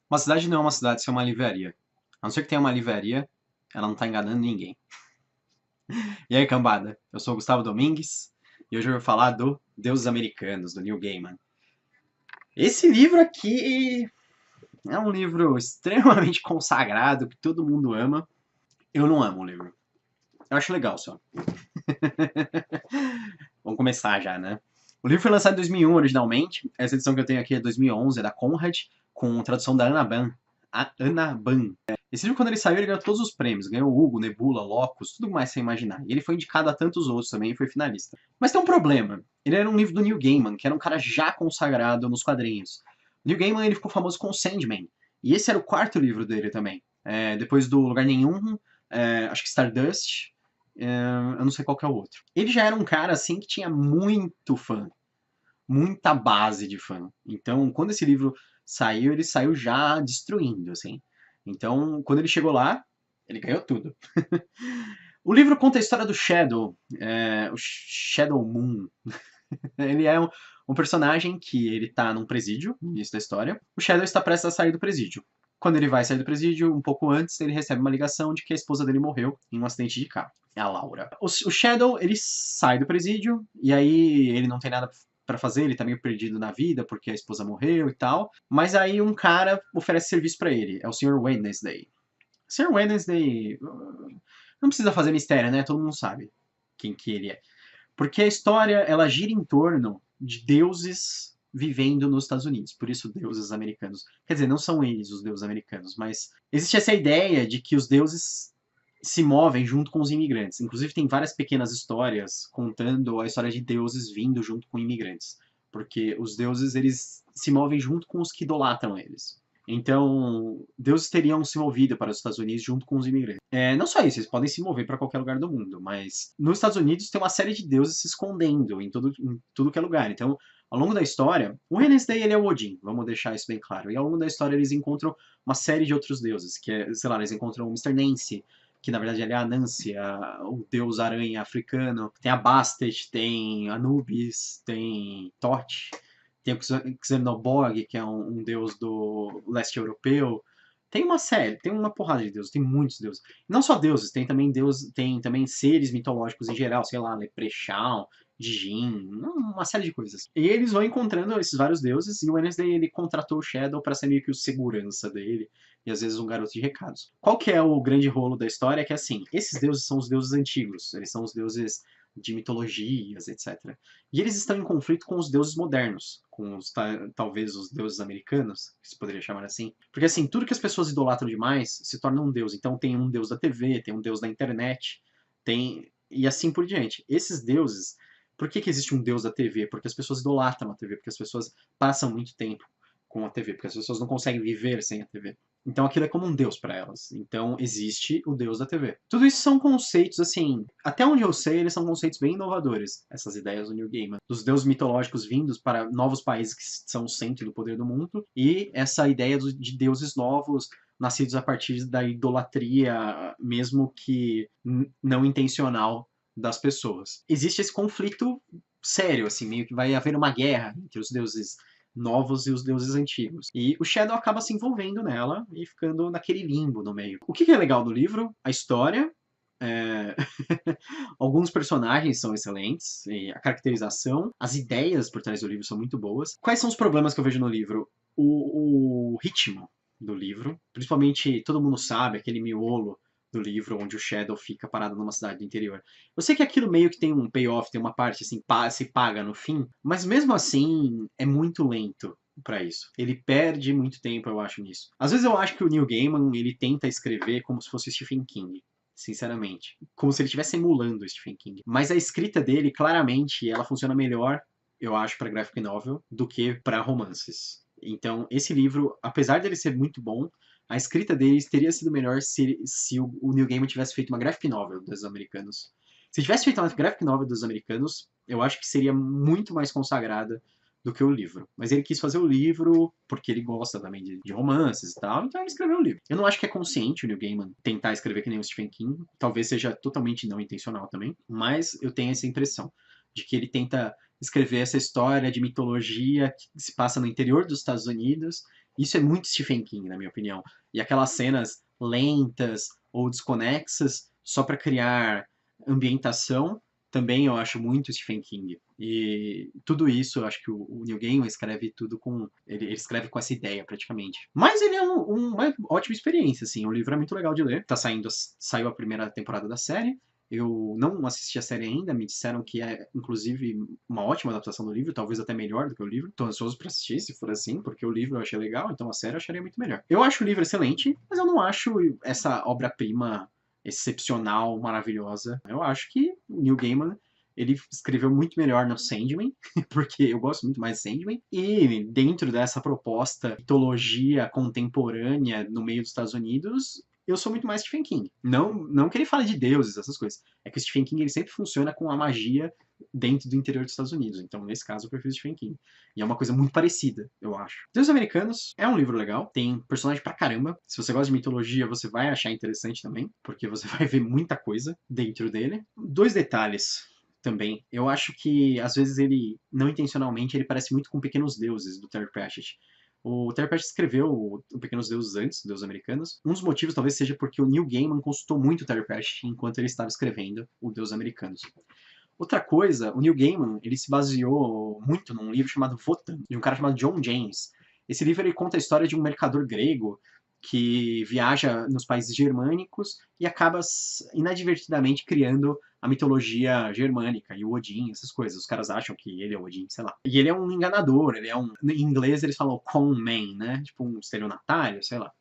Uma cidade não é uma cidade sem uma livraria. A não ser que tenha uma livraria, ela não tá enganando ninguém. E aí, cambada? Eu sou o Gustavo Domingues e hoje eu vou falar do Deuses Americanos, do Neil Gaiman. Esse livro aqui é um livro extremamente consagrado, que todo mundo ama. Eu não amo o livro. Eu acho legal só. Vamos começar já, né? O livro foi lançado em 2001 originalmente. Essa edição que eu tenho aqui é 2011, é da Conrad, com tradução da Anna Ban. A Anna Ban. Esse livro, quando ele saiu, ele ganhou todos os prêmios. Ganhou Hugo, Nebula, Locus, tudo mais sem imaginar. E ele foi indicado a tantos outros também e foi finalista. Mas tem um problema. Ele era um livro do Neil Gaiman, que era um cara já consagrado nos quadrinhos. O Neil Gaiman ele ficou famoso com Sandman. E esse era o quarto livro dele também. Depois do Lugar Nenhum, acho que Stardust, eu não sei qual que é o outro. Ele já era um cara assim que tinha muito fã, muita base de fã. Então, quando esse livro saiu, ele saiu já destruindo, assim. Então, quando ele chegou lá, ele ganhou tudo. O livro conta a história do Shadow, o Shadow Moon. Ele é um personagem que ele tá num presídio, no início da história. O Shadow está prestes a sair do presídio. Quando ele vai sair do presídio, um pouco antes, ele recebe uma ligação de que a esposa dele morreu em um acidente de carro. É a Laura. O Shadow, ele sai do presídio, e aí ele não tem nada pra fazer, ele tá meio perdido na vida, porque a esposa morreu e tal. Mas aí um cara oferece serviço pra ele, é o Sr. Wednesday. O Sr. Wednesday... Não precisa fazer mistério, né? Todo mundo sabe quem que ele é. Porque a história, ela gira em torno de deuses vivendo nos Estados Unidos, por isso deuses americanos. Quer dizer, não são eles os deuses americanos, mas existe essa ideia de que os deuses se movem junto com os imigrantes. Inclusive tem várias pequenas histórias contando a história de deuses vindo junto com imigrantes, porque os deuses eles se movem junto com os que idolatram eles. Então, deuses teriam se movido para os Estados Unidos junto com os imigrantes. Não só isso, eles podem se mover para qualquer lugar do mundo, mas nos Estados Unidos tem uma série de deuses se escondendo em tudo que é lugar. Então, ao longo da história, o Wednesday ele é o Odin, vamos deixar isso bem claro. E ao longo da história eles encontram uma série de outros deuses, que é, sei lá, eles encontram o Mister Nancy, que na verdade ele é a Nancy, o deus aranha africano. Tem a Bastet, tem Anubis, tem Thoth, tem o Xenobog, que é um deus do leste europeu. Tem uma série, tem uma porrada de deuses, tem muitos deuses. Não só deuses, tem também tem também seres mitológicos em geral, sei lá, Leprechaun, Djinn, uma série de coisas. E eles vão encontrando esses vários deuses, e o Wednesday ele contratou o Shadow para ser meio que o segurança dele, e às vezes um garoto de recados. Qual que é o grande rolo da história? É que assim, esses deuses são os deuses antigos, eles são os deuses de mitologias, etc. E eles estão em conflito com os deuses modernos, com talvez os deuses americanos, que se poderia chamar assim. Porque assim, tudo que as pessoas idolatram demais se torna um deus. Então tem um deus da TV, tem um deus da internet, tem e assim por diante. Esses deuses, por que existe um deus da TV? Porque as pessoas idolatram a TV, porque as pessoas passam muito tempo com a TV, porque as pessoas não conseguem viver sem a TV. Então aquilo é como um deus para elas. Então existe o deus da TV. Tudo isso são conceitos, assim, até onde eu sei, eles são conceitos bem inovadores, essas ideias do Neil Gaiman. Dos deuses mitológicos vindos para novos países que são o centro do poder do mundo, e essa ideia de deuses novos nascidos a partir da idolatria, mesmo que não intencional, das pessoas. Existe esse conflito sério, assim, meio que vai haver uma guerra entre os deuses novos e os deuses antigos. E o Shadow acaba se envolvendo nela e ficando naquele limbo no meio. O que é legal do livro? A história. É... Alguns personagens são excelentes, a caracterização, as ideias por trás do livro são muito boas. Quais são os problemas que eu vejo no livro? O ritmo do livro, principalmente todo mundo sabe, aquele miolo do livro onde o Shadow fica parado numa cidade do interior. Eu sei que aquilo meio que tem um payoff, tem uma parte assim, se paga no fim, mas mesmo assim é muito lento para isso. Ele perde muito tempo, eu acho, nisso. Às vezes eu acho que o Neil Gaiman, ele tenta escrever como se fosse Stephen King, sinceramente. Como se ele estivesse emulando o Stephen King. Mas a escrita dele, claramente, ela funciona melhor, eu acho, para graphic novel do que para romances. Então, esse livro, apesar dele ser muito bom, a escrita deles teria sido melhor se o Neil Gaiman tivesse feito uma graphic novel dos americanos. Se tivesse feito uma graphic novel dos americanos, eu acho que seria muito mais consagrada do que o livro. Mas ele quis fazer o livro porque ele gosta também de romances e tal, então ele escreveu o livro. Eu não acho que é consciente o Neil Gaiman tentar escrever que nem o Stephen King, talvez seja totalmente não intencional também, mas eu tenho essa impressão de que ele tenta escrever essa história de mitologia que se passa no interior dos Estados Unidos Isso é muito Stephen King, na minha opinião. E aquelas cenas lentas ou desconexas só para criar ambientação, também eu acho muito Stephen King. E tudo isso, eu acho que o Neil Gaiman escreve tudo com... Ele escreve com essa ideia, praticamente. Mas ele é uma ótima experiência, assim. O livro é muito legal de ler. Saiu a primeira temporada da série. Eu não assisti a série ainda, me disseram que é, inclusive, uma ótima adaptação do livro, talvez até melhor do que o livro. Tô ansioso pra assistir, se for assim, porque o livro eu achei legal, então a série eu acharia muito melhor. Eu acho o livro excelente, mas eu não acho essa obra-prima excepcional, maravilhosa. Eu acho que o Neil Gaiman, ele escreveu muito melhor no Sandman, porque eu gosto muito mais de Sandman, e dentro dessa proposta, mitologia contemporânea no meio dos Estados Unidos, eu sou muito mais Stephen King. Não que ele fale de deuses, essas coisas. É que o Stephen King ele sempre funciona com a magia dentro do interior dos Estados Unidos. Então, nesse caso, eu prefiro Stephen King. E é uma coisa muito parecida, eu acho. Deuses Americanos é um livro legal. Tem personagem pra caramba. Se você gosta de mitologia, você vai achar interessante também, porque você vai ver muita coisa dentro dele. Dois detalhes também. Eu acho que, às vezes, ele, não intencionalmente, ele parece muito com Pequenos Deuses, do Terry Pratchett. O Terry Pratchett escreveu o Pequenos Deuses antes, Deuses Americanos. Um dos motivos talvez seja porque o Neil Gaiman consultou muito o Terry Pratchett enquanto ele estava escrevendo o Deuses Americanos. Outra coisa, o Neil Gaiman, ele se baseou muito num livro chamado Votan, de um cara chamado John James. Esse livro ele conta a história de um mercador grego que viaja nos países germânicos e acaba inadvertidamente criando a mitologia germânica e o Odin, essas coisas. Os caras acham que ele é o Odin, sei lá. E ele é um enganador, ele é um... Em inglês eles falam con man, né? Tipo um estelionatário, sei lá.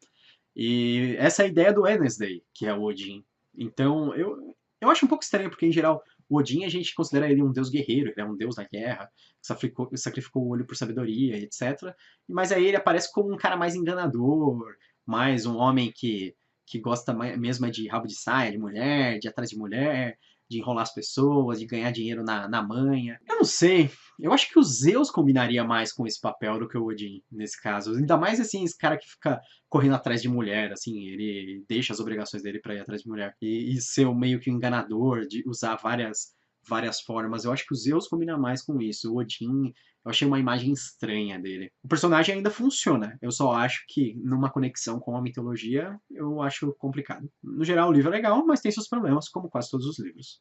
E essa é a ideia do Wednesday, que é o Odin. Então, eu acho um pouco estranho, porque, em geral, o Odin a gente considera ele um deus guerreiro, ele é um deus da guerra, sacrificou o olho por sabedoria, etc. Mas aí ele aparece como um cara mais enganador, mais um homem que gosta mesmo de rabo de saia, de mulher, de ir atrás de mulher, de enrolar as pessoas, de ganhar dinheiro na manha. Eu não sei. Eu acho que o Zeus combinaria mais com esse papel do que o Odin, nesse caso. Ainda mais, assim, esse cara que fica correndo atrás de mulher, assim, ele deixa as obrigações dele pra ir atrás de mulher. E ser meio que um enganador, de usar várias formas. Eu acho que o Zeus combina mais com isso. O Odin, eu achei uma imagem estranha dele. O personagem ainda funciona. Eu só acho que, numa conexão com a mitologia, eu acho complicado. No geral, o livro é legal, mas tem seus problemas, como quase todos os livros.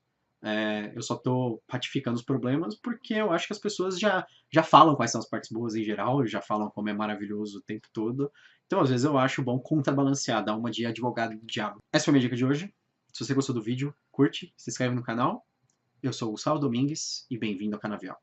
Eu só tô ratificando os problemas porque eu acho que as pessoas já falam quais são as partes boas em geral, já falam como é maravilhoso o tempo todo. Então, às vezes, eu acho bom contrabalancear, dar uma de advogado do diabo. Essa foi a minha dica de hoje. Se você gostou do vídeo, curte, se inscreve no canal. Eu sou o Gustavo Domingues e bem-vindo ao Canavial.